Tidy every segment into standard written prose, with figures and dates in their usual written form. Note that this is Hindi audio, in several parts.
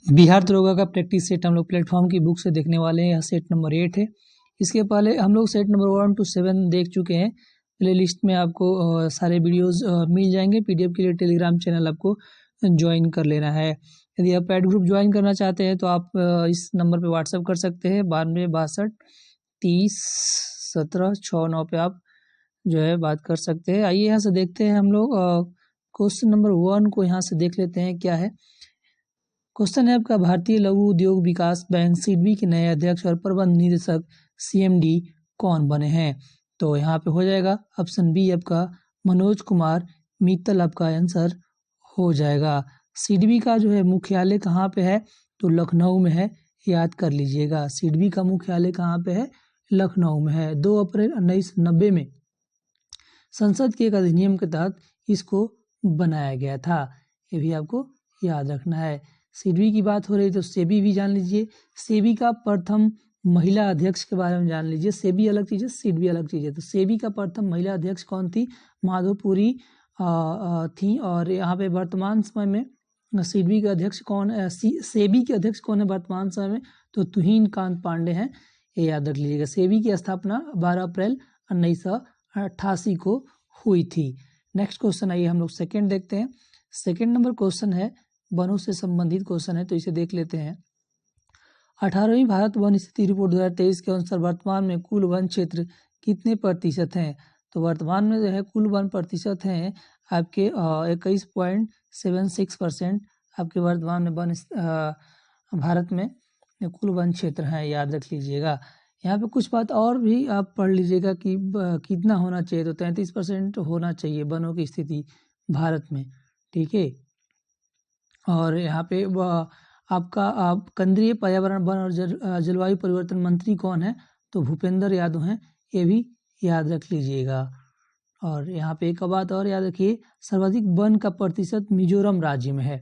बिहार दरोगा का प्रैक्टिस सेट हम लोग प्लेटफॉर्म की बुक से देखने वाले हैं। यह सेट नंबर 8 है। इसके पहले हम लोग सेट नंबर 1 to 7 देख चुके हैं। प्ले लिस्ट में आपको सारे वीडियोस मिल जाएंगे। पीडीएफ के लिए टेलीग्राम चैनल आपको ज्वाइन कर लेना है। यदि आप पैड ग्रुप ज्वाइन करना चाहते हैं तो आप इस नंबर पे व्हाट्सअप कर सकते हैं 9262301769 पे आप जो है बात कर सकते हैं। आइए यहाँ से देखते हैं हम लोग क्वेश्चन नंबर 1 को यहाँ से देख लेते हैं क्या है। क्वेश्चन है आपका, भारतीय लघु उद्योग विकास बैंक सिडबी के नए अध्यक्ष और प्रबंध निदेशक सीएमडी कौन बने हैं। तो यहाँ पे हो जाएगा ऑप्शन बी आपका मनोज कुमार मित्तल आपका आंसर हो जाएगा। सिडबी का जो है मुख्यालय कहाँ पे है, तो लखनऊ में है, याद कर लीजिएगा। सिडबी का मुख्यालय कहाँ पे है, लखनऊ में है। 2 अप्रैल 1990 में संसद के एक अधिनियम के तहत इसको बनाया गया था। ये भी आपको याद रखना है। सिडबी की बात हो रही तो सेबी भी जान लीजिए। सेबी का प्रथम महिला अध्यक्ष के बारे में जान लीजिए। सेबी अलग चीज़ है, सिडबी अलग चीज़ है। तो सेबी का प्रथम महिला अध्यक्ष कौन थी, माधोपुरी थी। और यहाँ पे वर्तमान समय में सिडबी के अध्यक्ष कौन है, सेबी के अध्यक्ष कौन है वर्तमान समय में, तो तुहिन कांत पांडे हैं। ये याद रख लीजिएगा। सेबी की स्थापना 12 अप्रैल 1988 को हुई थी। नेक्स्ट क्वेश्चन आइए हम लोग सेकेंड देखते हैं। सेकेंड नंबर क्वेश्चन है, वनों से संबंधित क्वेश्चन है, तो इसे देख लेते हैं। 18वीं भारत वन स्थिति रिपोर्ट 2023 के अनुसार वर्तमान में कुल वन क्षेत्र कितने प्रतिशत हैं। तो वर्तमान में जो है कुल वन प्रतिशत हैं आपके 21.76% आपके वर्तमान में वन भारत में कुल वन क्षेत्र हैं, याद रख लीजिएगा। यहाँ पे कुछ बात और भी आप पढ़ लीजिएगा कि कितना होना चाहिए, तो 33% होना चाहिए वनों की स्थिति भारत में, ठीक है। और यहाँ पे आपका केंद्रीय पर्यावरण वन और जलवायु परिवर्तन मंत्री कौन है, तो भूपेंद्र यादव हैं, ये भी याद रख लीजिएगा। और यहाँ पे एक बात और याद रखिए, सर्वाधिक वन का प्रतिशत मिजोरम राज्य में है,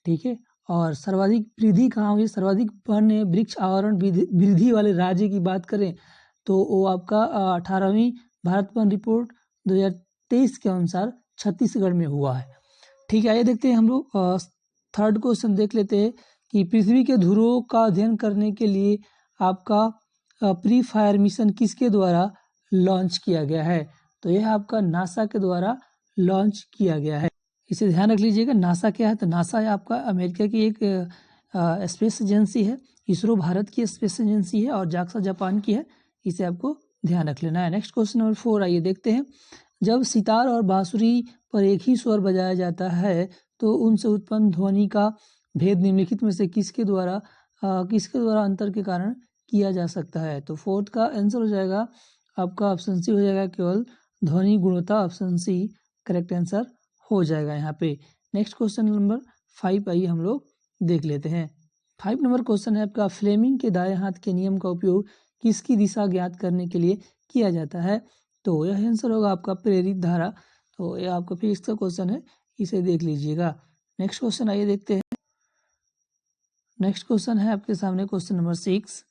ठीक है। और सर्वाधिक वृद्धि कहाँ हुई, सर्वाधिक वन वृक्ष आवरण वृद्धि वाले राज्य की बात करें तो वो आपका 18वीं भारत वन रिपोर्ट 2023 के अनुसार छत्तीसगढ़ में हुआ है, ठीक है। आइए देखते हैं हम लोग थर्ड क्वेश्चन देख लेते हैं कि पृथ्वी के ध्रुवों का अध्ययन करने के लिए आपका प्री फायर मिशन किसके द्वारा लॉन्च किया गया है। तो यह आपका नासा के द्वारा लॉन्च किया गया है। इसे ध्यान रख लीजिएगा। नासा क्या है, तो नासा है आपका अमेरिका की एक स्पेस एजेंसी है। इसरो भारत की स्पेस एजेंसी है और जाक्सा जापान की है। इसे आपको ध्यान रख लेना है। नेक्स्ट क्वेश्चन नंबर 4 आइए देखते हैं। जब सितार और बांसुरी पर एक ही स्वर बजाया जाता है तो उनसे उत्पन्न ध्वनि का भेद निम्नलिखित में से किसके द्वारा अंतर के कारण किया जा सकता है। तो फोर्थ का आंसर हो जाएगा आपका ऑप्शन सी हो जाएगा, केवल ध्वनि गुणवत्ता। ऑप्शन सी करेक्ट आंसर हो जाएगा यहाँ पे। नेक्स्ट क्वेश्चन नंबर 5 आइए हम लोग देख लेते हैं। 5 नंबर क्वेश्चन है आपका, फ्लेमिंग के दाएं हाथ के नियम का उपयोग किसकी दिशा ज्ञात करने के लिए किया जाता है। तो यह आंसर होगा आपका प्रेरित धारा। तो यह आपका फिजिक्स का क्वेश्चन है, इसे देख लीजिएगा। नेक्स्ट क्वेश्चन आइए देखते हैं। नेक्स्ट क्वेश्चन है आपके सामने क्वेश्चन नंबर 6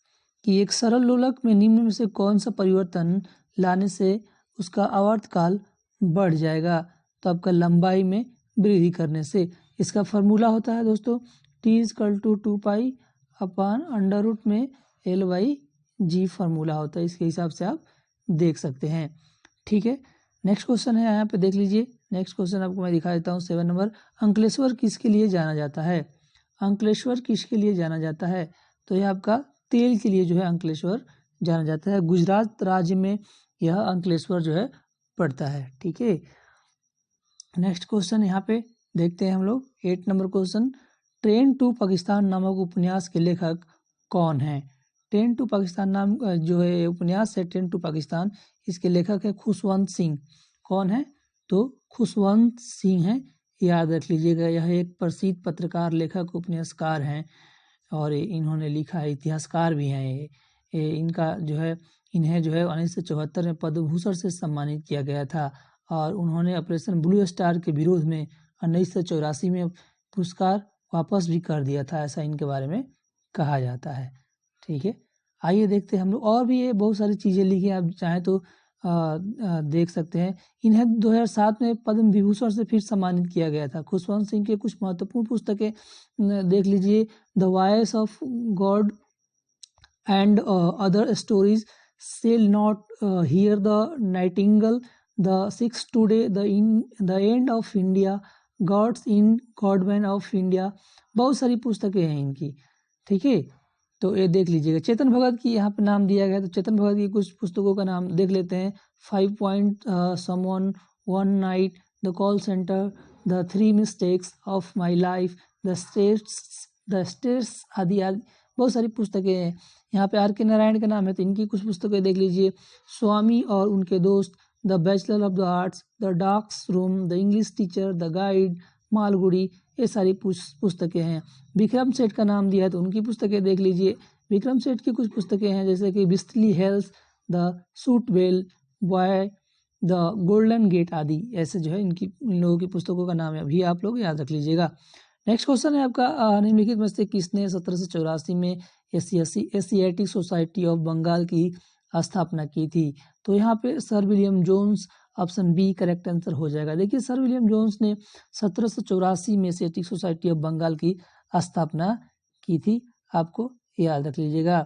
कि एक सरल लोलक में निम्न में से कौन सा परिवर्तन लाने से उसका आवर्तकाल बढ़ जाएगा। तो आपका लंबाई में वृद्धि करने से। इसका फॉर्मूला होता है दोस्तों T=2π/√में L/G फॉर्मूला होता है। इसके हिसाब से आप देख सकते हैं, ठीक है। नेक्स्ट क्वेश्चन है यहाँ पे देख लीजिए। नेक्स्ट क्वेश्चन आपको मैं दिखा देता हूँ। 7 नंबर, अंकलेश्वर किसके लिए जाना जाता है। अंकलेश्वर किसके लिए जाना जाता है, तो यह आपका तेल के लिए जो है अंकलेश्वर जाना जाता है। गुजरात राज्य में यह अंकलेश्वर जो है पड़ता है, ठीक है। नेक्स्ट क्वेश्चन यहाँ पे देखते हैं हम लोग। 8 number question, train to Pakistan नामक उपन्यास के लेखक कौन है। ट्रेन टू पाकिस्तान नाम जो है उपन्यास है, ट्रेन टू पाकिस्तान, इसके लेखक है खुशवंत सिंह। कौन है, तो खुशवंत सिंह है, याद रख लीजिएगा। यह एक प्रसिद्ध पत्रकार, लेखक, उपन्यासकार हैं और इन्होंने लिखा है, इतिहासकार भी हैं ये इनका जो है इन्हें जो है 1974 में पद्म भूषण से सम्मानित किया गया था। और उन्होंने ऑपरेशन ब्लू स्टार के विरोध में 1984 में पुरस्कार वापस भी कर दिया था, ऐसा इनके बारे में कहा जाता है, ठीक है। आइए देखते हैं हम लोग। और भी ये बहुत सारी चीज़ें लिखी हैं, आप चाहें तो देख सकते हैं। इन्हें 2007 में पद्म विभूषण से फिर सम्मानित किया गया था। खुशवंत सिंह के कुछ महत्वपूर्ण पुस्तकें देख लीजिए, the voice of God and other stories, shall not hear the nightingale, the six today, the end of India, gods in godman of India, बहुत सारी पुस्तकें हैं इनकी। ठीक है, तो ये देख लीजिएगा। चेतन भगत की यहाँ पे नाम दिया गया, तो चेतन भगत की कुछ पुस्तकों का नाम देख लेते हैं। 5 point, someone, one night, the call centre, the 3 mistakes of my life, the states आदि आदि बहुत सारी पुस्तकें हैं। यहाँ पे R.K. नारायण का नाम है, तो इनकी कुछ पुस्तकें देख लीजिए। स्वामी और उनके दोस्त, the bachelor of the arts, the dark room, the English teacher, the guide, Malgudi, ये सारी पुस्तकें हैं। विक्रम सेठ का नाम दिया है, तो उनकी पुस्तकें देख लीजिए। विक्रम सेठ की कुछ पुस्तकें हैं जैसे कि बिस्टली हेल्स, the Suitable Boy, the Golden Gate आदि, ऐसे जो है इन लोगों की पुस्तकों का नाम है, अभी आप लोग याद रख लीजिएगा। नेक्स्ट क्वेश्चन है आपका, निम्नलिखित में से किसने 1784 में एशियाटिक सोसाइटी ऑफ बंगाल की स्थापना की थी? तो यहाँ पे sir William Jones, option B correct answer हो जाएगा। देखिए, सर विलियम जोन्स ने 1784 में एशियाटिक सोसाइटी ऑफ बंगाल की स्थापना की थी, आपको याद रख लीजिएगा।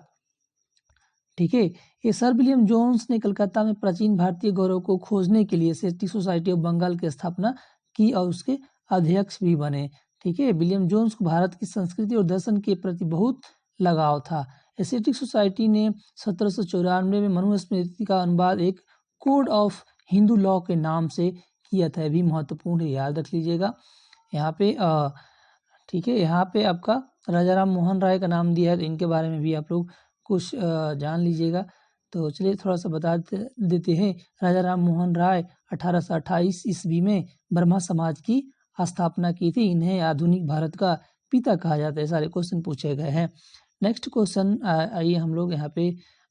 ठीक है, ये सर विलियम जोन्स ने कलकत्ता में प्राचीन भारतीय गौरव को खोजने के लिए एशियाटिक सोसाइटी ऑफ बंगाल की स्थापना की और उसके अध्यक्ष भी बने। ठीक है, विलियम जोन्स को भारत की संस्कृति और दर्शन के प्रति बहुत लगाव था। एशियाटिक सोसाइटी ने 1794 में मनुस्मृति का अनुवाद एक कोड ऑफ हिंदू लॉ के नाम से किया था, भी महत्वपूर्ण है, याद रख लीजिएगा। यहाँ पे ठीक है, यहाँ पे आपका राजा राम मोहन राय का नाम दिया है, तो इनके बारे में भी आप लोग कुछ जान लीजिएगा। तो चलिए थोड़ा सा बता देते हैं। राजा राम मोहन राय 1828 ईस्वी में ब्रह्मा समाज की स्थापना की थी। इन्हें आधुनिक भारत का पिता कहा जाता है। सारे क्वेश्चन पूछे गए हैं। नेक्स्ट क्वेश्चन आइए हम लोग यहाँ पे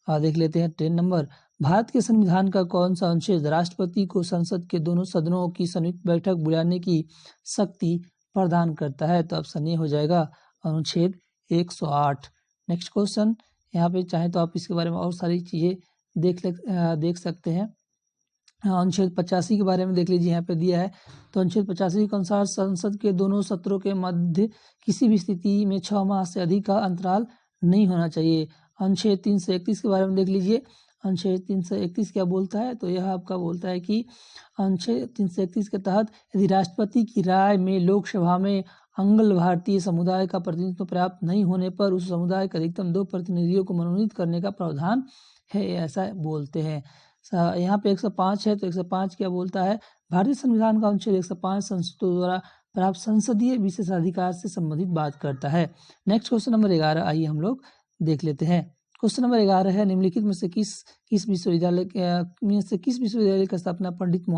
देख लेते हैं। 10 नंबर, भारत के संविधान का कौन सा अनुच्छेद राष्ट्रपति को संसद के दोनों सदनों की संयुक्त बैठक बुलाने की शक्ति प्रदान करता है? तो ऑप्शन ए हो जाएगा अनुच्छेद 108। नेक्स्ट क्वेश्चन, यहाँ पे चाहे तो आप इसके बारे में और सारी चीजें देख सकते हैं। अनुच्छेद 85 के बारे में देख लीजिए, यहाँ पे दिया है। तो अनुच्छेद 85 के अनुसार संसद के दोनों सत्रों के मध्य किसी भी स्थिति में 6 माह से अधिक का अंतराल नहीं होना चाहिए। अनुच्छेद 331 के बारे में देख लीजिए। अनुच्छेद 331 क्या बोलता है? तो यह आपका बोलता है कि अनुच्छेद 331 के तहत यदि राष्ट्रपति की राय में लोकसभा में अंग्ल भारतीय समुदाय का प्रतिनिधित्व प्राप्त नहीं होने पर उस समुदाय के अधिकतम 2 प्रतिनिधियों को मनोनीत करने का प्रावधान है, ऐसा बोलते हैं। यहाँ पे 105 है, तो 105 क्या बोलता है? भारतीय संविधान का अनुच्छेद 105 संसदों द्वारा प्राप्त संसदीय विशेषाधिकार से संबंधित बात करता है। नेक्स्ट क्वेश्चन नंबर 11 आइए हम लोग देख लेते हैं। क्वेश्चन नंबर 11 है, निम्नलिखित में से किस विश्वविद्यालय की स्थापना पंडित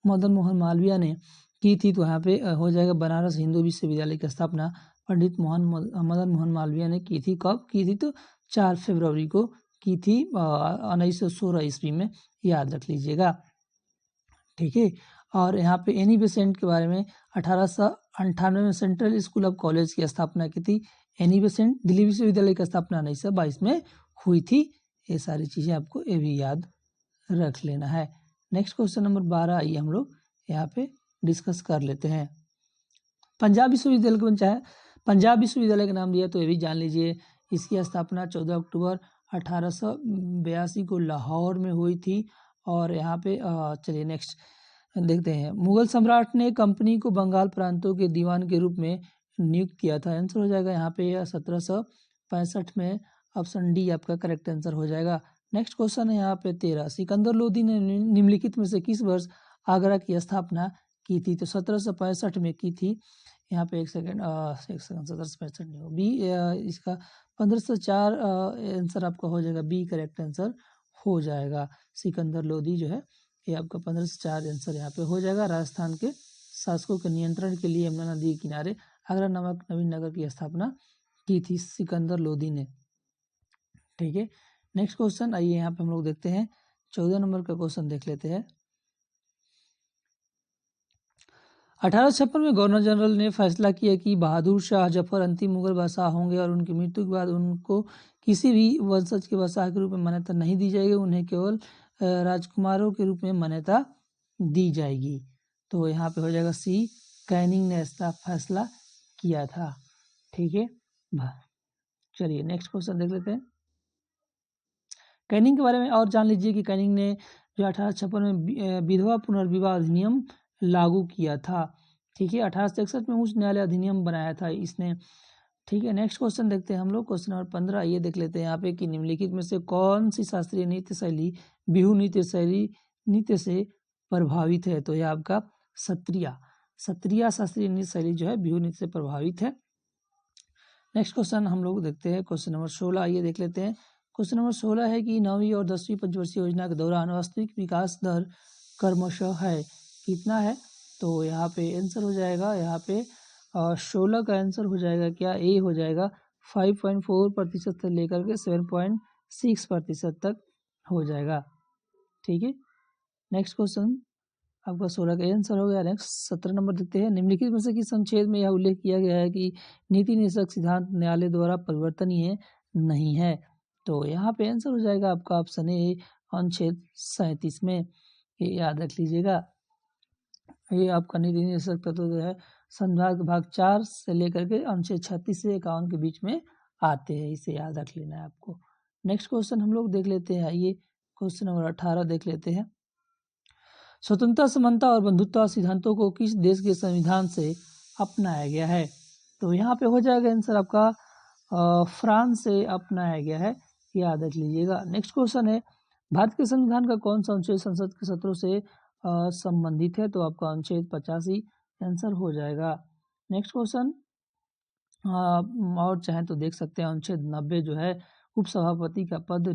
मदन मोहन मालवीय ने की थी? तो यहाँ पे हो जाएगा बनारस हिंदू विश्वविद्यालय की स्थापना पंडित मदन मोहन मालवीय ने की थी। कब की थी? तो 4 फरवरी को की थी 1916 ईस्वी में, याद रख लीजिएगा। ठीक है, और यहाँ पे एनी बेसेंट के बारे में 1898 में सेंट्रल स्कूल ऑफ कॉलेज की स्थापना की थी। एनी बेसेंट दिल्ली विश्वविद्यालय की स्थापना 1922 में हुई थी। ये सारी चीजें आपको ये भी याद रख लेना है। नेक्स्ट क्वेश्चन नंबर 12 आइए हम लोग यहाँ पे डिस्कस कर लेते हैं। पंजाब विश्वविद्यालय को चाहे पंजाब विश्वविद्यालय का नाम दिया, तो ये भी जान लीजिए। इसकी स्थापना 14 अक्टूबर 1882 को लाहौर में हुई थी। और यहाँ पे चलिए नेक्स्ट देखते हैं। मुगल सम्राट ने कंपनी को बंगाल प्रांतों के दीवान के रूप में नियुक्त किया था। आंसर हो जाएगा यहाँ पे 1765 में, ऑप्शन डी आपका करेक्ट आंसर हो जाएगा। नेक्स्ट क्वेश्चन है यहाँ पे 13, सिकंदर लोदी ने निम्नलिखित में से किस वर्ष आगरा की स्थापना की थी? तो 1765 में की थी। यहाँ पे एक सेकंड 1765 नहीं हो, बी इसका 1504 आंसर आपका हो जाएगा, बी करेक्ट आंसर हो जाएगा। सिकंदर लोदी जो है ये आपका 1504 आंसर यहाँ पे हो जाएगा। राजस्थान के शासकों के नियंत्रण के लिए यमुना नदी के किनारे आगरा नामक नवीन नगर की स्थापना की थी सिकंदर लोदी ने। ठीक है, नेक्स्ट क्वेश्चन आइए यहाँ पे हम लोग देखते हैं। 14 नंबर का क्वेश्चन देख लेते हैं। 1856 में गवर्नर जनरल ने फैसला किया कि बहादुर शाह जफर अंतिम मुगल बादशाह होंगे और उनकी मृत्यु के बाद उनको किसी भी वंशज के बादशाह के रूप में मान्यता नहीं दी जाएगी। उन्हें केवल राजकुमारों के रूप में मान्यता दी जाएगी। तो यहाँ पे हो जाएगा सी, कैनिंग ने ऐसा फैसला किया था। ठीक है, चलिए नेक्स्ट क्वेश्चन देख लेते हैं। कैनिंग के बारे में और जान लीजिए कि कैनिंग ने जो 1856 में विधवा पुनर्विवाह अधिनियम लागू किया था। ठीक है, 1861 में उच्च न्यायालय अधिनियम बनाया था इसने। ठीक है, नेक्स्ट क्वेश्चन देखते हैं हम लोग। क्वेश्चन नंबर 15 ये देख लेते हैं यहाँ पे कि निम्नलिखित में से कौन सी शास्त्रीय नृत्य शैली बिहू नृत्य से प्रभावित है। तो यह आपका सत्रिया शास्त्रीय नृत्य शैली जो है बिहू नृत्य से प्रभावित है। नेक्स्ट क्वेश्चन हम लोग देखते हैं क्वेश्चन नंबर 16, ये देख लेते हैं। क्वेश्चन नंबर 16 है कि 9वीं और 10वीं पंचवर्षीय योजना के दौरान वास्तविक विकास दर क्रमशः है कितना है। तो यहाँ पे आंसर हो जाएगा, यहाँ पे 16 का आंसर हो जाएगा क्या, ए हो जाएगा 5.4% से लेकर के 7.6% तक हो जाएगा। ठीक है, नेक्स्ट क्वेश्चन आपका 16 का आंसर हो गया। नेक्स्ट 17 नंबर देखते हैं। निम्नलिखित में से किस संक्षेप में यह उल्लेख किया गया है कि नीति निर्देशक सिद्धांत न्यायालय द्वारा परिवर्तनीय नहीं है। तो यहाँ पे आंसर हो जाएगा आपका ऑप्शन ए, अनुच्छेद 37 में। ये याद रख लीजिएगा, ये आपका नीति निर्देशक तत्व जो है संविधान के भाग 4 से लेकर के अनुच्छेद 36 से 51 के बीच में आते हैं, इसे याद रख लेना है आपको। नेक्स्ट क्वेश्चन हम लोग देख लेते हैं, आइए क्वेश्चन नंबर 18 देख लेते हैं। स्वतंत्रता, समानता और बंधुत्व सिद्धांतों को किस देश के संविधान से अपनाया गया है। तो यहाँ पे हो जाएगा आंसर आपका फ्रांस से अपनाया गया है, याद रख लीजिएगा। नेक्स्ट क्वेश्चन है, भारत के संविधान का कौन सा अनुच्छेद संसद के सत्रों से संबंधित है। तो आपका अनुच्छेद 85 आंसर हो जाएगा। नेक्स्ट क्वेश्चन और चाहे तो देख सकते हैं, अनुच्छेद 90 जो है उपसभापति का पद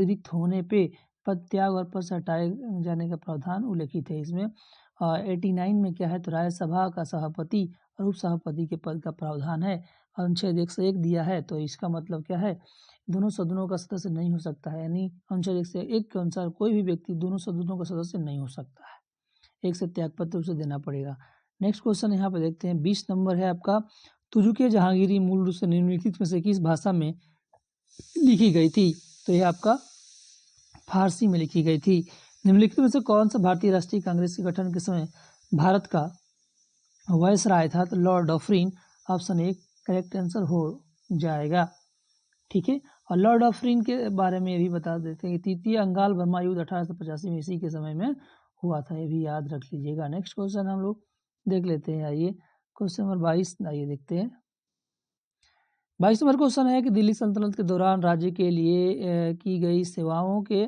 रिक्त होने पे पद त्याग और पद से हटाए जाने का प्रावधान उल्लेखित है इसमें। 89 में क्या है, तो राज्यसभा का सभापति और उपसभापति के पद का प्रावधान है। अनुच्छेद 101 दिया है, तो इसका मतलब क्या है, दोनों सदनों का सदस्य नहीं हो सकता है, यानी अनुच्छेद 101 के अनुसार कोई भी व्यक्ति दोनों सदनों का सदस्य नहीं हो सकता है, एक से त्यागपत्र उसे देना पड़ेगा। नेक्स्ट क्वेश्चन यहाँ पे देखते हैं, 20 नंबर है आपका, तुजुके जहांगीरी मूल रूप से निम्नलिखित में से किस भाषा में लिखी गई थी। तो यह आपका फारसी में लिखी गई थी। निम्नलिखित में से कौन सा भारतीय राष्ट्रीय कांग्रेस के गठन के समय भारत का वायसराय था। तो Lord Dufferin, option A correct answer हो जाएगा। ठीक है, और लॉर्ड डफरिन के बारे में भी बता देते हैं कि तृतीय अंगाल बर्मा युद्ध 1885 में इसी के समय में हुआ था, ये भी याद रख लीजिएगा। नेक्स्ट क्वेश्चन हम लोग देख लेते हैं, आइए क्वेश्चन नंबर 22 आइए देखते हैं। 22 नंबर क्वेश्चन है कि दिल्ली सल्तनत के दौरान राज्य के लिए की गई सेवाओं के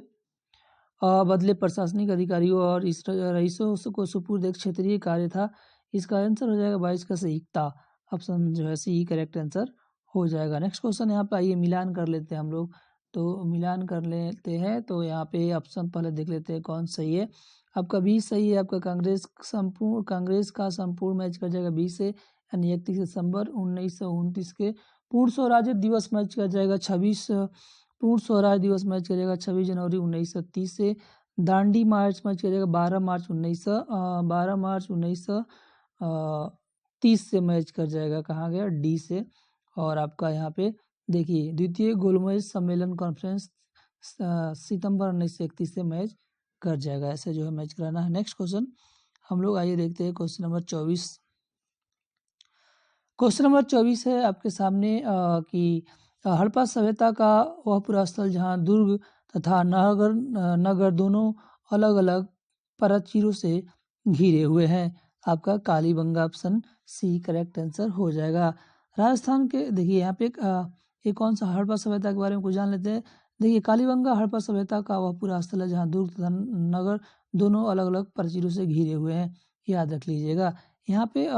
बदले प्रशासनिक अधिकारियों और इस रईसों को सुपुर्द एक क्षेत्रीय कार्य था। इसका आंसर हो जाएगा 22 का सहीकता, ऑप्शन जो है सी करेक्ट आंसर हो जाएगा। नेक्स्ट क्वेश्चन यहाँ पे आइए मिलान कर लेते हैं हम लोग, तो मिलान कर लेते हैं। तो यहाँ पे ऑप्शन पहले देख लेते हैं कौन सही है। आपका 20 सही है, आपका कांग्रेस का संपूर्ण मैच कर जाएगा 20 से, यानी 31 दिसंबर 1929 के पूर्ण स्वराज्य दिवस मैच कर जाएगा 26 पूर्ण स्वराज दिवस मैच करेगा 26 जनवरी 1930 से। दांडी मार्च मैच करेगा 12 मार्च 1930 से मैच कर जाएगा, कहाँ गया डी से। और आपका यहाँ पे देखिए द्वितीय गोलमेज सम्मेलन कॉन्फ्रेंस सितंबर 1931 से मैच कर जाएगा, ऐसे जो है मैच कराना है। नेक्स्ट क्वेश्चन हम लोग आइए देखते हैं क्वेश्चन नंबर 24। क्वेश्चन नंबर 24 है आपके सामने कि हड़प्पा सभ्यता का वह पूरा स्थल जहाँ दुर्ग तथा नगर दोनों अलग अलग प्राचीरों से घिरे हुए हैं। आपका Kalibanga, option C correct answer हो जाएगा। राजस्थान के देखिए यहाँ पे एक कौन सा हड़प्पा सभ्यता के बारे में कुछ जान लेते हैं। देखिए कालीबंगा हड़प्पा सभ्यता का वह पूरा स्थल है जहाँ दुर्ग तथा नगर दोनों अलग अलग प्राचीरों से घिरे हुए हैं, याद रख लीजिएगा। यहाँ पे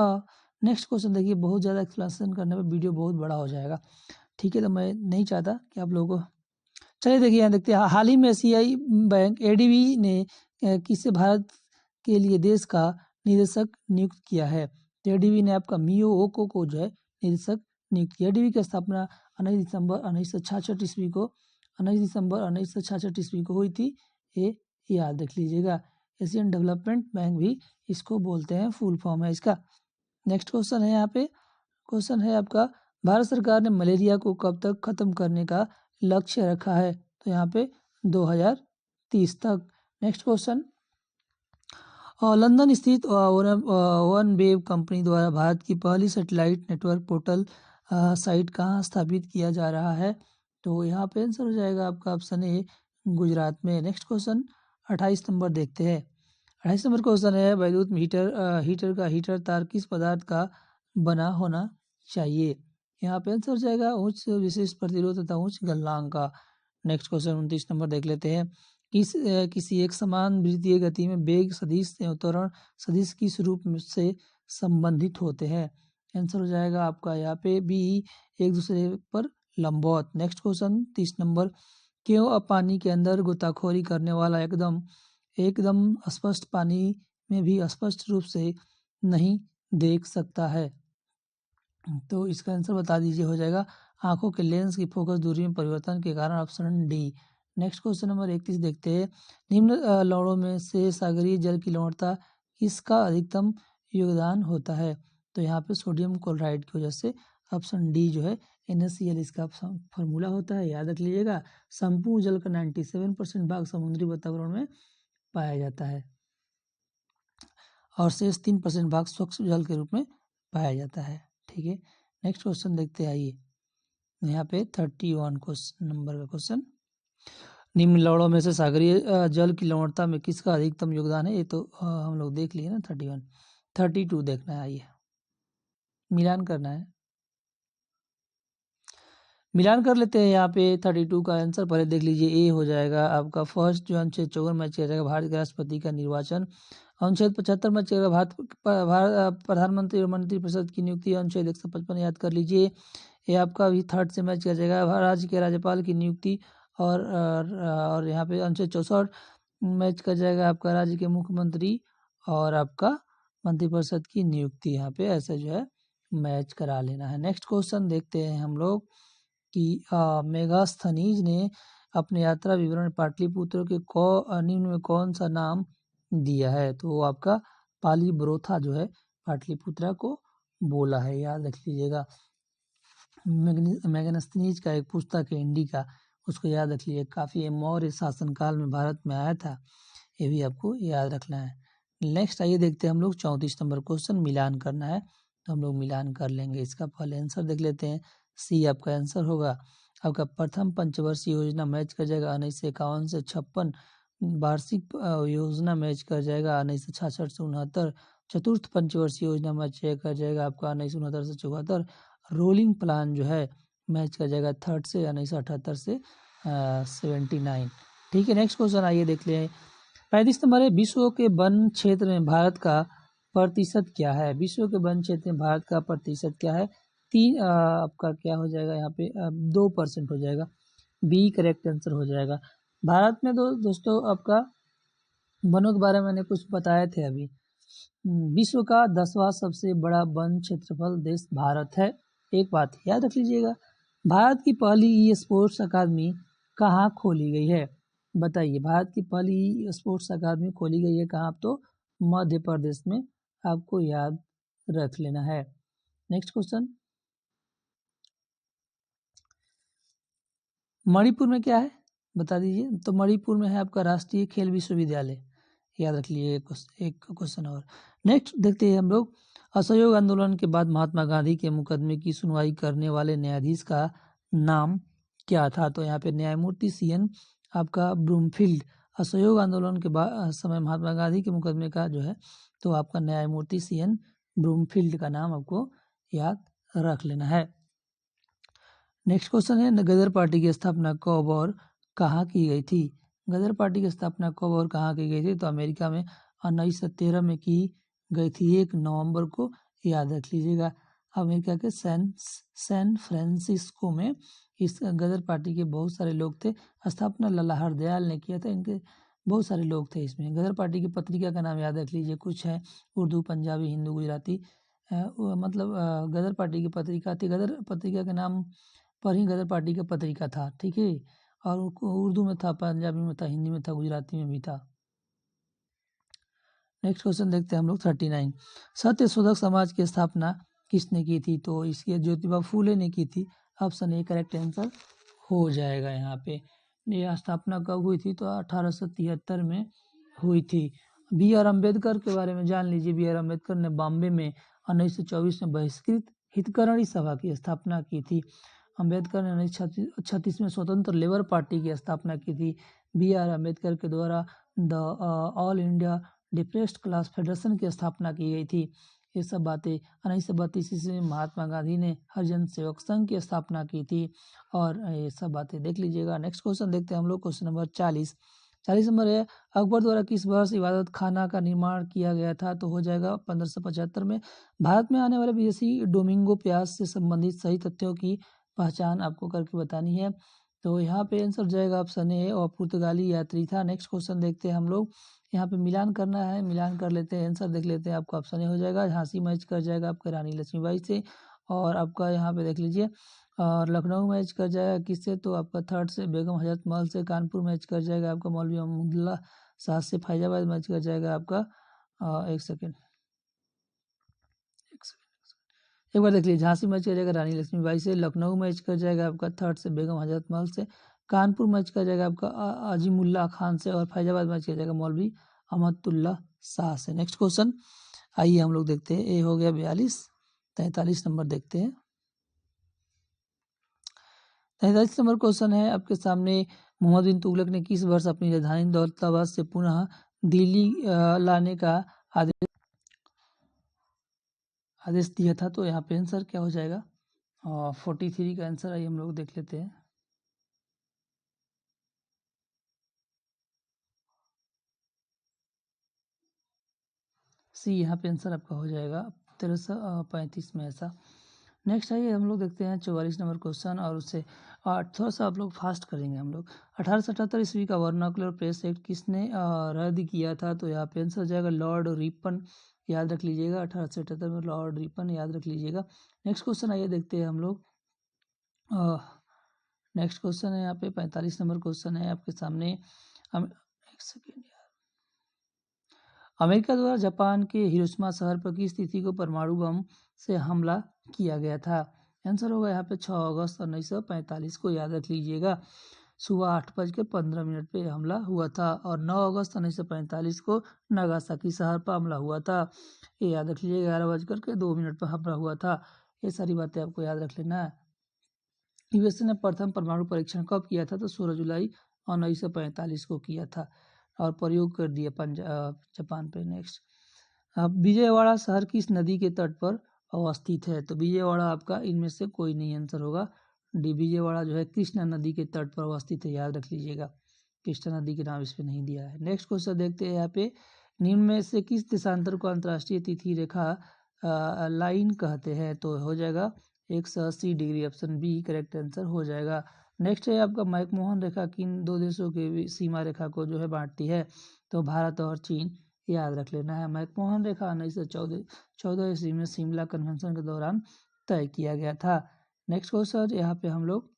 नेक्स्ट क्वेश्चन देखिए, बहुत ज़्यादा एक्सप्लेनेशन करने पर वीडियो बहुत बड़ा हो जाएगा, ठीक है, तो मैं नहीं चाहता कि आप लोगों को। चलिए देखिए यहाँ देखते हैं, हाल ही में एशियाई बैंक एडीबी ने किसे भारत के लिए देश का निदेशक नियुक्त किया है। तो एडीबी ने आपका मियो ओको को जो है निदेशक नियुक्त किया। एडीबी की स्थापना 19 दिसंबर 1966 ईस्वी को हुई थी, ये याद रख लीजिएगा। एशियन डेवलपमेंट बैंक भी इसको बोलते हैं, फुल फॉर्म है इसका। नेक्स्ट क्वेश्चन है, यहाँ पे क्वेश्चन है आपका, भारत सरकार ने मलेरिया को कब तक खत्म करने का लक्ष्य रखा है। तो यहाँ पे 2030 तक। नेक्स्ट क्वेश्चन, लंदन स्थित वन वेब कंपनी द्वारा भारत की पहली सैटेलाइट नेटवर्क पोर्टल साइट कहाँ स्थापित किया जा रहा है? तो यहाँ पे आंसर हो जाएगा आपका ऑप्शन ए, गुजरात में। नेक्स्ट क्वेश्चन 28 नंबर देखते हैं। 28 नंबर क्वेश्चन है, वैद्युत हीटर तार किस पदार्थ का बना होना चाहिए? यहाँ पे आंसर हो जाएगा उच्च विशिष्ट प्रतिरोध तथा उच्च गलनांक का। नेक्स्ट क्वेश्चन 29 नंबर देख लेते हैं। किसी एक समान वृत्तीय गति में वेग सदिश एवं त्वरण सदिश किस रूप से संबंधित होते हैं? आंसर हो जाएगा आपका यहाँ पे बी, एक दूसरे पर लंबवत। नेक्स्ट क्वेश्चन 30 नंबर, क्यों अब पानी के अंदर गोताखोरी करने वाला एकदम स्पष्ट पानी में भी स्पष्ट रूप से नहीं देख सकता है? तो इसका आंसर बता दीजिए, हो जाएगा आंखों के लेंस की फोकस दूरी में परिवर्तन के कारण, option D. Next question number 31 देखते हैं। निम्न लवणों में से सागरीय जल की लवणता किसका अधिकतम योगदान होता है? तो यहाँ पे सोडियम क्लोराइड की वजह से, ऑप्शन डी जो है NaCl इसका फॉर्मूला होता है, याद रख लीजिएगा। संपूर्ण जल का 97% भाग समुद्री वातावरण में पाया जाता है और शेष 3% भाग स्वच्छ जल के रूप में पाया जाता है। ठीक है, नेक्स्ट क्वेश्चन देखते हैं। आइए यहाँ पे 31 क्वेश्चन नंबर का क्वेश्चन, निम्न लवणों में से सागरीय जल की लवणता में किसका अधिकतम योगदान है? ये तो हम लोग देख लिए ना। 31, 32 देखना है। आइए मिलान करना है, मिलान कर लेते हैं। यहाँ पे 32 का आंसर पहले देख लीजिए, ए हो जाएगा आपका फर्स्ट जो अनुच्छेद 54 में किया जाएगा भारत के राष्ट्रपति का निर्वाचन। अनुच्छेद 75 में किया भारत प्रधानमंत्री और मंत्रिपरिषद की नियुक्ति। अनुच्छेद 155 याद कर लीजिए, ये आपका भी थर्ड से मैच किया जाएगा राज्य के राज्यपाल की नियुक्ति। और यहाँ पे अनुच्छेद 64 मैच कर जाएगा आपका राज्य के मुख्यमंत्री और आपका मंत्रिपरिषद की नियुक्ति। यहाँ पे ऐसे जो है मैच करा लेना है। नेक्स्ट क्वेश्चन देखते हैं हम लोग कि मेगास्थनीज ने अपने यात्रा विवरण पाटलिपुत्र के निम्न में कौन सा नाम दिया है? तो वो आपका पालीब्रोथा जो है पाटलिपुत्रा को बोला है, याद रख लीजिएगा। मेगास्थनीज का एक पुस्तक है इंडिका, उसको याद रख लीजिए, काफ़ी मौर्य शासनकाल में भारत में आया था, ये भी आपको याद रखना है। नेक्स्ट आइए देखते हैं हम लोग 34 नंबर क्वेश्चन, मिलान करना है तो हम लोग मिलान कर लेंगे। इसका पहले आंसर देख लेते हैं, सी आपका आंसर होगा। आपका प्रथम पंचवर्षीय योजना मैच कर जाएगा 1951 से 56, वार्षिक योजना मैच कर जाएगा 1966 से 69, चतुर्थ पंचवर्षीय योजना मैच कर जाएगा आपका 1969 से 74, रोलिंग प्लान जो है मैच कर जाएगा थर्ड से 1978 से 79। ठीक है, नेक्स्ट क्वेश्चन आइए देख लें। 35 नंबर है, विश्व के वन क्षेत्र में भारत का प्रतिशत क्या है? विश्व के वन क्षेत्र में भारत का प्रतिशत क्या है? आपका क्या हो जाएगा यहाँ पे 2% हो जाएगा, बी करेक्ट आंसर हो जाएगा। भारत में दोस्तों आपका वनों के बारे में मैंने कुछ बताए थे अभी। विश्व का 10वां सबसे बड़ा वन क्षेत्रफल देश भारत है। एक बात याद रख लीजिएगा, भारत की पहली ई स्पोर्ट्स अकादमी कहाँ खोली गई है? बताइए, भारत की पहली स्पोर्ट्स अकादमी खोली गई है कहाँ? तो मध्य प्रदेश में, आपको याद रख लेना है। नेक्स्ट क्वेश्चन, मणिपुर में क्या है बता दीजिए? तो मणिपुर में है आपका राष्ट्रीय खेल विश्वविद्यालय, याद रख लीजिए। एक क्वेश्चन और नेक्स्ट देखते हैं हम लोग। असहयोग आंदोलन के बाद महात्मा गांधी के मुकदमे की सुनवाई करने वाले न्यायाधीश का नाम क्या था? तो यहाँ पे न्यायमूर्ति CN आपका ब्रूमफील्ड। असहयोग आंदोलन के बाद समय महात्मा गांधी के मुकदमे का जो है तो आपका न्यायमूर्ति CN ब्रूमफील्ड का नाम आपको याद रख लेना है। नेक्स्ट क्वेश्चन है, गदर पार्टी की स्थापना कब और कहाँ की गई थी? गदर पार्टी की स्थापना कब और कहाँ की गई थी? तो अमेरिका में 1913 में की गई थी, 1 नवंबर को, याद रख लीजिएगा। अमेरिका के सैन फ्रांसिस्को में इस गदर पार्टी के बहुत सारे लोग थे। स्थापना लाला हरदयाल ने किया था, इनके बहुत सारे लोग थे इसमें। गदर पार्टी की पत्रिका का नाम याद रख लीजिए, कुछ है उर्दू, पंजाबी, हिंदू, गुजराती, मतलब गदर पार्टी की पत्रिका थी। गदर पत्रिका के नाम पर ही गदर पार्टी का पत्रिका था, ठीक है। और उर्दू में था, पंजाबी में था, हिंदी में था, गुजराती में भी था। नेक्स्ट क्वेश्चन देखते हैं हम लोग 39, सत्य शोधक समाज की स्थापना किसने की थी? तो इसकी ज्योतिबा फूले ने की थी, ऑप्शन ए करेक्ट आंसर हो जाएगा यहाँ पे। ये स्थापना कब हुई थी? तो 1873 में हुई थी। बी आर अम्बेडकर के बारे में जान लीजिए। बी आर अम्बेडकर ने बॉम्बे में 1924 में बहिष्कृत हितकरणी सभा की स्थापना की थी। अम्बेडकर ने 1936 में स्वतंत्र लेबर पार्टी की स्थापना की थी। बी आर अम्बेडकर के द्वारा the all India depressed class federation की स्थापना की गई थी। ये सब बातें 1932 ईस्वी में महात्मा गांधी ने हरिजन सेवक संघ की स्थापना की थी और ये सब बातें देख लीजिएगा। नेक्स्ट क्वेश्चन देखते हैं हम लोग, क्वेश्चन नंबर 40 नंबर है, अकबर द्वारा किस वर्ष इबादत खाना का निर्माण किया गया था? तो हो जाएगा 1575 में। भारत में आने वाले विदेशी डोमिंगो प्याज से संबंधित सही तथ्यों की पहचान आपको करके बतानी है। तो यहाँ पे आंसर जाएगा ऑप्शन ए और पुर्तगाली यात्री था। नेक्स्ट क्वेश्चन देखते हैं हम लोग, यहाँ पे मिलान करना है, मिलान कर लेते हैं, आंसर देख लेते हैं। आपका ऑप्शन ए हो जाएगा, झांसी मैच कर जाएगा आपका रानी लक्ष्मीबाई से, और आपका यहाँ पे देख लीजिए और लखनऊ मैच कर जाएगा किससे? तो आपका थर्ड से बेगम हजरत महल से। कानपुर मैच कर जाएगा आपका मौलवी अहमदुल्ला साहब से। फैजाबाद मैच कर जाएगा आपका एक सेकेंड एक बार देख लीजिए, झांसी मैच कर जाएगा रानी लक्ष्मीबाई से। लखनऊ मैच कर जाएगा आपका थर्ड से बेगम हजरत महल से। कानपुर मैच कर जाएगा आपका अजीमुल्ला खान से, और फैजाबाद मैच कर जाएगा मौलवी अहमदुल्ला शाह से। नेक्स्ट क्वेश्चन आइए हम लोग देखते हैं। ए हो गया 42, 43 नंबर देखते हैं। 43 नंबर क्वेश्चन है आपके सामने, मोहम्मद बिन तुगलक ने किस वर्ष अपनी राजधानी दौलताबाद से पुनः दिल्ली लाने का आदेश दिया था? तो यहाँ पे आंसर क्या हो जाएगा? 43 का आंसर आइए हम लोग देख लेते हैं। सी यहाँ पे आंसर आपका हो जाएगा 1335 में ऐसा। नेक्स्ट आइए हम लोग देखते हैं 44 नंबर क्वेश्चन, और उससे थोड़ा सा आप लोग फास्ट करेंगे हम लोग। 1877 ईस्वी का वर्नाकुलर प्रेस एक्ट किसने रद्द किया था? तो यहाँ पे आंसर हो जाएगा लॉर्ड रिपन, याद रख लीजिएगा। 1877 में लॉर्ड रिपन, याद रख लीजिएगा। नेक्स्ट क्वेश्चन आइए देखते हैं हम लोग। नेक्स्ट क्वेश्चन है यहाँ पे 45 नंबर क्वेश्चन है आपके सामने। एक सेकेंड, अमेरिका द्वारा जापान के हिरोशिमा शहर पर किस तिथि को परमाणु बम से हमला किया गया था? आंसर होगा यहाँ पे 6 अगस्त 1945 को, याद रख लीजिएगा। सुबह 8:15 पे हमला हुआ था, और 9 अगस्त 1945 को नागासाकी शहर पर हमला हुआ था। ये याद रख लीजिएगा। 11:02 पर हमला हुआ था। ये सारी बातें आपको याद रख लेना है। यूएसए ने प्रथम परमाणु परीक्षण कब किया था? तो 16 जुलाई 1945 को किया था, और प्रयोग कर दिया जापान पे। नेक्स्ट, विजयवाड़ा शहर किस नदी के तट पर अवस्थित है? तो विजयवाड़ा आपका इनमें से कोई नहीं आंसर होगा। डी, विजयवाड़ा जो है कृष्णा नदी के तट पर अवस्थित है, याद रख लीजिएगा। कृष्णा नदी के नाम इस पे नहीं दिया है। नेक्स्ट क्वेश्चन देखते हैं यहाँ पे, निम्न में से किस देशांतर को अंतर्राष्ट्रीय तिथि रेखा लाइन कहते हैं? तो हो जाएगा 180 degree, option B correct answer हो जाएगा। नेक्स्ट है आपका मैकमोहन रेखा किन दो देशों के सीमा रेखा को जो है बांटती है? तो भारत और चीन, याद रख लेना है। मैकमोहन रेखा 1914 ईस्वी में शिमला कन्वेंशन के दौरान तय किया गया था। नेक्स्ट क्वेश्चन यहाँ पे हम लोग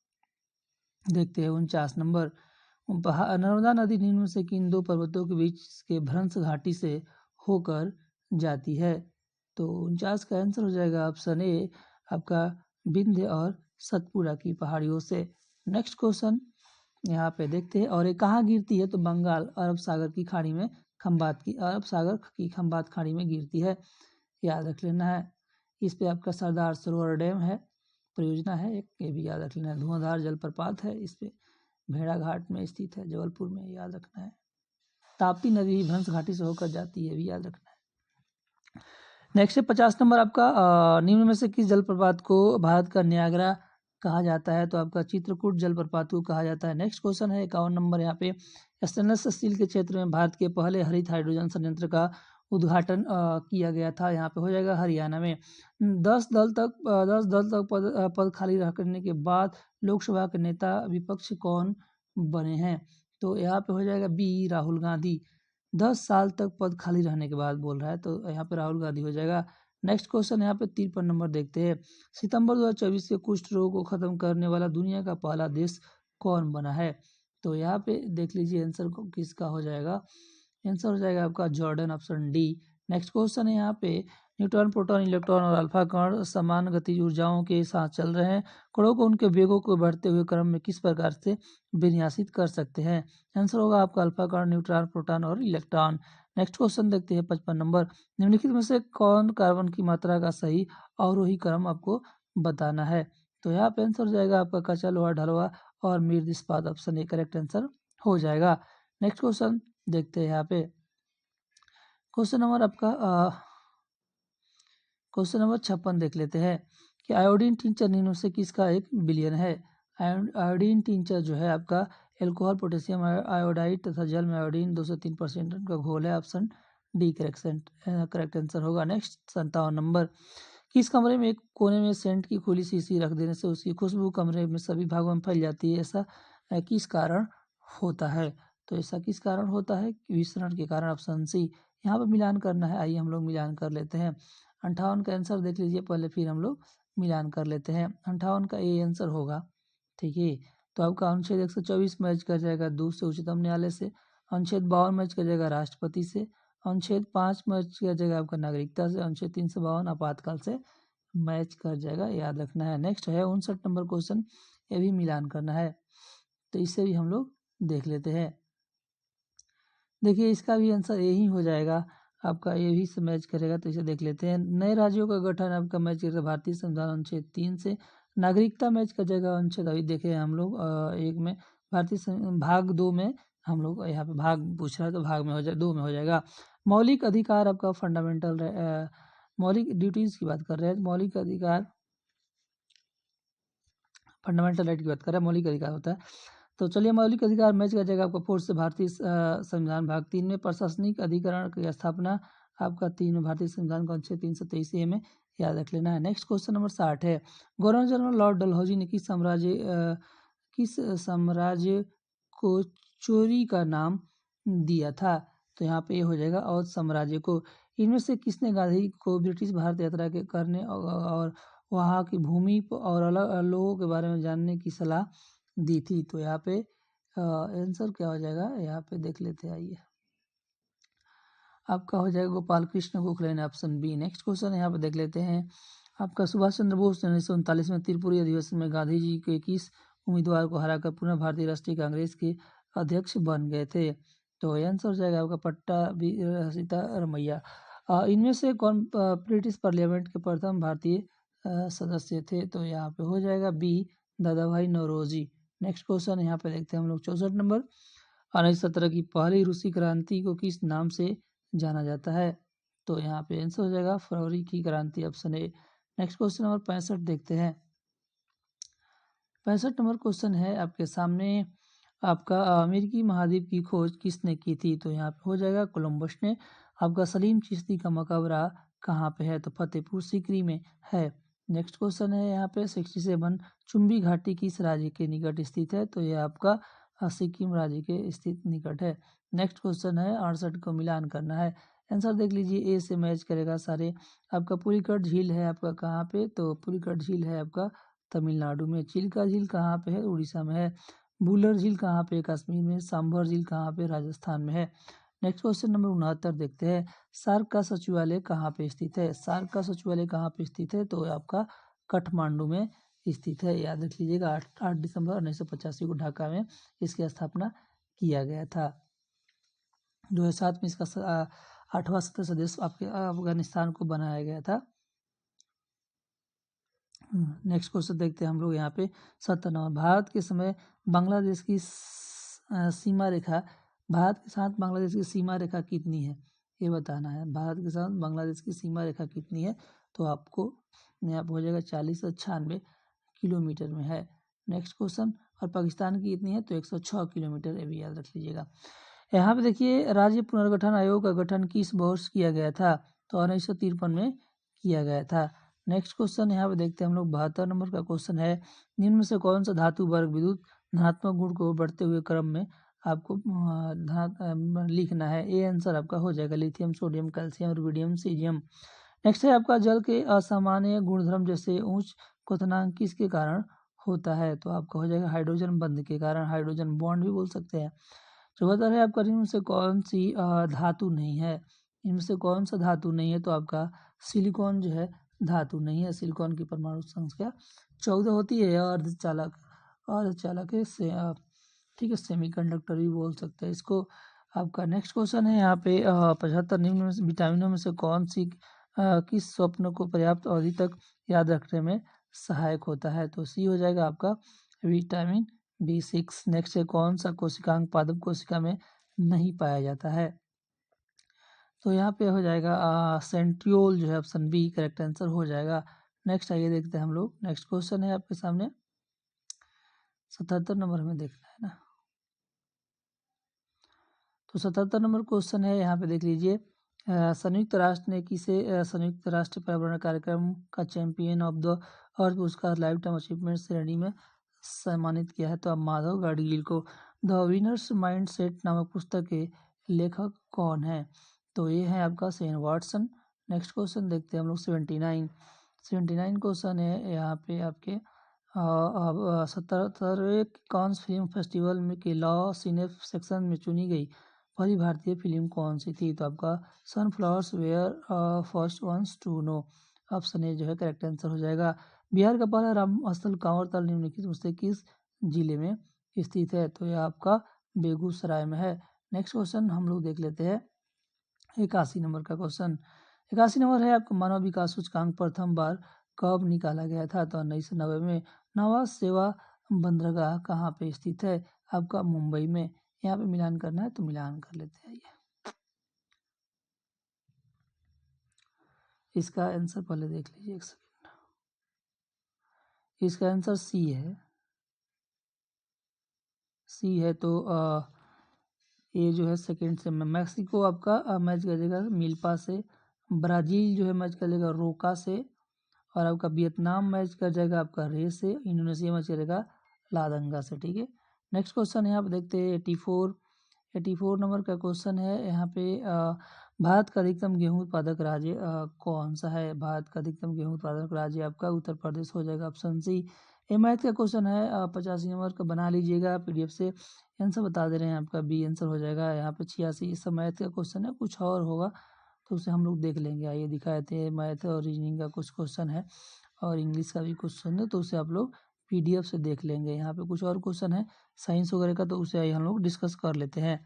देखते हैं 49 नंबर, नर्मदा नदी निम्न में से किन दो पर्वतों के बीच के भ्रंश घाटी से होकर जाती है? तो 49 का आंसर हो जाएगा ऑप्शन ए आपका विंध्य और सतपुड़ा की पहाड़ियों से। नेक्स्ट क्वेश्चन यहाँ पे देखते हैं, और ये कहाँ गिरती है? तो बंगाल अरब सागर की खाड़ी में, अरब सागर की खंबात खाड़ी में गिरती है, याद रख लेना है। इस पे आपका सरदार सरोवर डैम है, परियोजना है एक, ये भी याद रख लेना है। धुआंधार जलप्रपात है इस पे, भेड़ाघाट में स्थित है जबलपुर में, याद रखना है। ताप्ती नदी भी भ्रंश घाटी से होकर जाती है, भी याद रखना है। नेक्स्ट है 50 नंबर आपका, निम्न में से किस जलप्रपात को भारत का न्यागरा कहा जाता है? तो आपका चित्रकूट जलप्रपात को कहा जाता है। नेक्स्ट क्वेश्चन है 51 नंबर, यहाँ पे स्टेनलेस स्टील के क्षेत्र में भारत के पहले हरित हाइड्रोजन संयंत्र का उद्घाटन किया गया था, यहाँ पे हो जाएगा हरियाणा में। 10 दल तक पद खाली रखने के बाद लोकसभा के नेता विपक्ष कौन बने हैं? तो यहाँ पे हो जाएगा बी राहुल गांधी। 10 साल तक पद खाली रहने के बाद बोल रहा है, तो यहाँ पे राहुल गांधी हो जाएगा। नेक्स्ट क्वेश्चन यहाँ पे 53 नंबर देखते हैं, सितंबर 2024 के कुष्ठ रोग को खत्म करने वाला दुनिया का पहला देश कौन बना है? तो यहाँ पे देख लीजिए आंसर को किसका हो जाएगा। आंसर हो जाएगा आपका Jordan, option D. Next question है यहाँ पे, न्यूट्रॉन, प्रोटॉन, इलेक्ट्रॉन और अल्फा कण समान गतिज ऊर्जाओं के साथ चल रहे हैं। कणों को उनके वेगों को बढ़ते हुए क्रम में किस प्रकार से विन्यासित कर सकते हैं? आंसर होगा आपका अल्फा कण, न्यूट्रॉन, प्रोटॉन और इलेक्ट्रॉन। नेक्स्ट क्वेश्चन देखते हैं 55 नंबर। निम्नलिखित में से कौन कार्बन की मात्रा का सही अवरोही क्रम आपको बताना है? तो यहाँ पे आंसर हो जाएगा आपका कच्चा लोहा, ढलवा और मृद इस्पात। ऑप्शन ए करेक्ट आंसर हो जाएगा। नेक्स्ट क्वेश्चन देखते हैं यहाँ पे। क्वेश्चन नंबर आपका क्वेश्चन नंबर 56 देख लेते हैं कि आयोडीन टिंचर निम्न से किसका एक विलयन है? आयोडीन टिंचर जो है आपका एल्कोहल, पोटेशियम आयोडाइड तथा जल में आयोडीन 2 से 3% का घोल है। ऑप्शन डी करेक्ट आंसर होगा। Next 57 number. किस कमरे में एक कोने में सेंट की खुली शीशी रख देने से उसकी खुशबू कमरे में सभी भागों में फैल जाती है? ऐसा किस कारण होता है? तो ऐसा किस कारण होता है? विसरण के कारण। Option C. यहाँ पर मिलान करना है, आइए हम लोग मिलान कर लेते हैं। 58 का आंसर देख लीजिए पहले, फिर हम लोग मिलान कर लेते हैं। 58 का ए आंसर होगा। ठीक है, तो आपका अनुच्छेद 124 मैच कर जाएगा दूर से उच्चतम न्यायालय से, अनुच्छेद 52 मैच कर जाएगा राष्ट्रपति से, अनुच्छेद 5 मैच कर जाएगा आपका नागरिकता से, अनुच्छेद 352 आपातकाल से मैच कर जाएगा, याद रखना है। नेक्स्ट है 59 नंबर क्वेश्चन, ये भी मिलान करना है, तो इसे भी हम लोग देख लेते हैं। देखिए इसका भी आंसर यही हो जाएगा आपका, ये भी से मैच करेगा, तो इसे देख लेते हैं। नए राज्यों का गठन आपका मैच करेगा भारतीय संविधान अनुच्छेद 3 से, नागरिकता मैच कर जाएगा अनुच्छेद, अभी देखे हम लोग एक में, भाग 2 में हम लोग यहाँ पे भाग पूछ रहा है तो भाग में हो जाए 2 में हो जाएगा। मौलिक अधिकार आपका फंडामेंटल मौलिक ड्यूटीज की बात कर रहे हैं, मौलिक अधिकार फंडामेंटल राइट की बात कर रहे हैं, मौलिक अधिकार होता है। तो चलिए मौलिक अधिकार मैच कर जाएगा आपका 4 से भारतीय संविधान भाग 3 में, प्रशासनिक अधिकरण की स्थापना आपका 3 में भारतीय संविधान का अनुच्छेद 323 ए में, याद रख लेना है। नेक्स्ट क्वेश्चन नंबर 60 है, गवर्नर जनरल लॉर्ड डलहौजी ने किस साम्राज्य को चोरी का नाम दिया था? तो यहाँ पे ये हो जाएगा अवध साम्राज्य को। इनमें से किसने गांधी को ब्रिटिश भारत यात्रा के करने और वहाँ की भूमि और अलग लोगों के बारे में जानने की सलाह दी थी? तो यहाँ पे आंसर क्या हो जाएगा, यहाँ पे देख लेते हैं, आइए आपका हो जाएगा गोपाल कृष्ण गोखले ने, ऑप्शन बी। नेक्स्ट क्वेश्चन यहाँ पे देख लेते हैं आपका, सुभाष चंद्र बोस 1939 में त्रिपुरी अधिवेशन में गांधी जी के किस उम्मीदवार को हराकर पुनः भारतीय राष्ट्रीय कांग्रेस के अध्यक्ष बन गए थे? तो आंसर हो जाएगा आपका पट्टा सीतारमैया। इनमें से कौन ब्रिटिश पार्लियामेंट के प्रथम भारतीय सदस्य थे? तो यहाँ पे हो जाएगा बी, दादा भाई नौरोजी। नेक्स्ट क्वेश्चन यहाँ पे देखते हैं हम लोग 64 नंबर, 1917 की पहली रूसी क्रांति को किस नाम से जाना जाता है? तो यहाँ पे आंसर हो जाएगा फरवरी की क्रांति, option A. Next question number 65 देखते हैं। 65 नंबर क्वेश्चन है आपके सामने, आपका अमेरिकी महाद्वीप की खोज किसने की थी? तो यहाँ पे हो जाएगा कोलंबस ने। आपका सलीम चिश्ती का मकबरा कहाँ पे है? तो फतेहपुर सीकरी में है। नेक्स्ट क्वेश्चन है यहाँ पे 67, चुंबी घाटी किस राज्य के निकट स्थित है? तो ये आपका सिक्किम राज्य के स्थित निकट है। नेक्स्ट क्वेश्चन है 68 को मिलान करना है, आंसर देख लीजिए, ए से मैच करेगा सारे। आपका पुलिकट झील है आपका कहाँ पे? तो पुलिकट झील है आपका तमिलनाडु में। चिल्का झील कहाँ पे है? उड़ीसा में है। बुलर झील कहाँ पे? कश्मीर में। सांभर झील कहाँ पे? राजस्थान में है। नेक्स्ट क्वेश्चन नंबर 69 देखते हैं, सार्क का सचिवालय कहाँ पे स्थित है? सार्क का सचिवालय कहाँ पे स्थित है? तो आपका काठमांडू में स्थित है, याद रख लीजिएगा। 8 दिसंबर 1985 को ढाका में इसकी स्थापना किया गया था। 2007 में इसका 8वां सदस्य देश आपके अफगानिस्तान को बनाया गया था। नेक्स्ट क्वेश्चन देखते हैं हम लोग यहाँ पे 70 नंबर, भारत के समय बांग्लादेश की सीमा रेखा, भारत के साथ बांग्लादेश की सीमा रेखा कितनी है ये बताना है। भारत के साथ बांग्लादेश की सीमा रेखा कितनी है? तो आपको यहाँ पर हो जाएगा 40 से 96 किलोमीटर में है। नेक्स्ट क्वेश्चन, और पाकिस्तान की कितनी है? तो 106 किलोमीटर, ये भी याद रख लीजिएगा। यहाँ पे देखिए राज्य पुनर्गठन आयोग का गठन किस वर्ष किया गया था? तो 1953 में किया गया था। नेक्स्ट क्वेश्चन यहाँ पे देखते हैं हम लोग 72 नंबर का क्वेश्चन है, निम्न में से कौन सा धातु वर्ग विद्युत धनात्मक गुण को बढ़ते हुए क्रम में आपको लिखना है? ए आंसर आपका हो जाएगा lithium, sodium, calcium, rubidium, caesium. Next है आपका जल के असामान्य गुणधर्म जैसे उच्च क्वथनांक किसके कारण होता है? तो आपका हो जाएगा हाइड्रोजन बंध के कारण, हाइड्रोजन बॉन्ड भी बोल सकते हैं। 74 है आपका, इनमें से कौन सी धातु नहीं है? इनमें से कौन सा धातु नहीं है? तो आपका सिलिकॉन जो है धातु नहीं है। सिलिकॉन की परमाणु संख्या 14 होती है। अर्धचालक है से ठीक है, सेमीकंडक्टर भी बोल सकते हैं इसको। आपका नेक्स्ट क्वेश्चन है यहाँ पे 75 निम्न में से विटामिनों में से कौन सी किस स्वप्न को पर्याप्त अवधि तक याद रखने में सहायक होता है? तो सी हो जाएगा आपका विटामिन B6। नेक्स्ट है कौन सा कोशिकांग पादप कोशिका में नहीं पाया जाता है? तो यहाँ पे हो जाएगा सेंट्रियोल जो है ऑप्शन बी करेक्ट आंसर हो जाएगा। नेक्स्ट आइए देखते हैं हम लोग। नेक्स्ट क्वेश्चन है आपके सामने 77 नंबर में देखना है ना। तो 77 नंबर क्वेश्चन है, यहाँ पे देख लीजिए। संयुक्त राष्ट्र ने किसे संयुक्त राष्ट्र पर्यावरण कार्यक्रम का चैंपियन ऑफ द अर्थ पुरस्कार लाइफ टाइम अचीवमेंट श्रेणी में सम्मानित किया है? तो अब माधव गाडगील को। द विनर्स माइंड सेट नामक पुस्तक के लेखक कौन है? तो ये है आपका शेन वाटसन। नेक्स्ट क्वेश्चन देखते हैं हम लोग 79 क्वेश्चन है यहाँ पे आपके 77वें कांस फिल्म फेस्टिवल में के लॉ सिनेफ सेक्शन में चुनी गई पहली भारतीय फिल्म कौन सी थी? तो आपका sunflowers were first ones to know. Option A जो है करेक्ट आंसर हो जाएगा। बिहार का पहला राम स्थल कांवर ताल निम्नलिखित में से किस जिले में स्थित है? तो यह आपका बेगूसराय में है। नेक्स्ट क्वेश्चन हम लोग देख लेते हैं 81 नंबर का क्वेश्चन। 81 नंबर है आपका मानव विकास सूचकांक प्रथम बार कब निकाला गया था? तो 1990 में। नवा सेवा बंदरगाह कहाँ पे स्थित है? आपका मुंबई में। यहाँ पे मिलान करना है तो मिलान कर लेते हैं। इसका आंसर पहले देख लीजिए, एक सेकेंड। इसका आंसर सी है। सी है तो ये जो है सेकेंड से मैक्सिको आपका मैच करेगा मिल्पा से। ब्राज़ील जो है मैच करेगा रोका से। और आपका वियतनाम मैच कर जाएगा आपका रे से। इंडोनेशिया मैच करेगा लादंगा से। ठीक है, नेक्स्ट क्वेश्चन यहाँ पे देखते हैं 84 नंबर का क्वेश्चन है। यहाँ पे भारत का अधिकतम गेहूं उत्पादक राज्य कौन सा है? भारत का अधिकतम गेहूं उत्पादक राज्य आपका उत्तर प्रदेश हो जाएगा, ऑप्शन सी। ये मैथ का क्वेश्चन है 85 नंबर का, बना लीजिएगा PDF से। आंसर बता दे रहे हैं, आपका बी आंसर हो जाएगा। यहाँ पे 86 इस मैथ का क्वेश्चन है, कुछ और होगा तो उसे हम लोग देख लेंगे। आइए दिखा देते हैं। मैथ और रीजनिंग का कुछ क्वेश्चन है और इंग्लिश का भी क्वेश्चन है, तो उसे आप लोग PDF से देख लेंगे। यहाँ पे कुछ और क्वेश्चन है साइंस वगैरह का, तो उसे आइए हम लोग डिस्कस कर लेते हैं।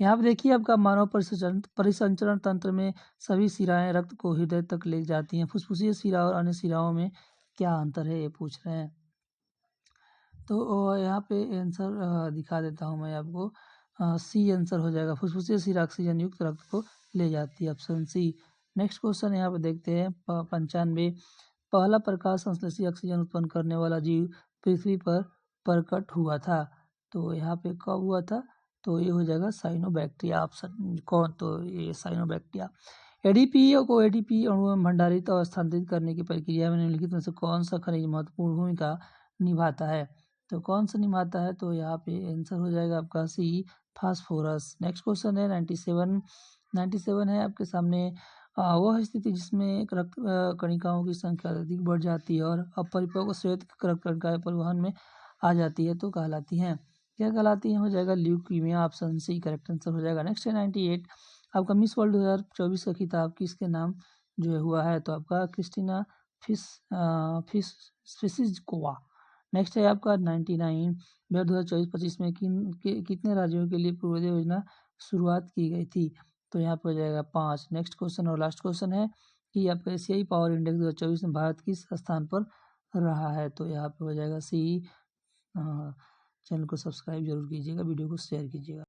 यहाँ पे देखिए आपका मानव परिसंचरण तंत्र में सभी शिराएं रक्त को हृदय तक ले जाती हैं। फुसफुसीय शिरा और अन्य शिराओं में क्या अंतर है, ये पूछ रहे हैं। तो यहाँ पे आंसर दिखा देता हूँ मैं आपको। सी आंसर हो जाएगा। फुसफुसीय शिरा ऑक्सीजन युक्त रक्त को ले जाती है, ऑप्शन सी। नेक्स्ट क्वेश्चन यहाँ पे देखते हैं 95। पहला प्रकाश संश्लेषी ऑक्सीजन उत्पन्न करने वाला जीव पृथ्वी पर प्रकट हुआ था? तो यहाँ पे कब हुआ था? तो ये हो जाएगा साइनोबैक्टीरिया, ऑप्शन कौन? तो ये साइनोबैक्टीरिया। एडीपी को एटीपी अणु में भंडारित और स्थानांतरित करने की प्रक्रिया में निम्नलिखित में से कौन सा खनिज महत्वपूर्ण भूमिका निभाता है? तो कौन सा निभाता है? तो यहाँ पे आंसर हो जाएगा आपका सी, फास्फोरस। नेक्स्ट क्वेश्चन है 97 है आपके सामने। वह स्थिति जिसमें रक्त कणिकाओं की संख्या अधिक बढ़ जाती है और अपरिपक्व श्वेत रक्त कणिकाएं परिवहन में आ जाती है तो कहलाती हैं, क्या कहलाती हैं? हो जाएगा leukaemia, option C correct answer हो जाएगा। नेक्स्ट है 98। आपका मिस वर्ल्ड 2024 का खिताब किसके नाम जो है हुआ है? तो आपका क्रिस्टीना फिशिज़कोवा। नेक्स्ट है आपका 99। 2024-25 में कितने राज्यों के लिए पूर्वोदय योजना शुरुआत की गई थी? तो यहाँ पर हो जाएगा 5। नेक्स्ट क्वेश्चन और लास्ट क्वेश्चन है कि आपका एशियाई पावर इंडेक्स 2024 में भारत किस स्थान पर रहा है? तो यहाँ पे हो जाएगा सी। चैनल को सब्सक्राइब जरूर कीजिएगा, वीडियो को शेयर कीजिएगा।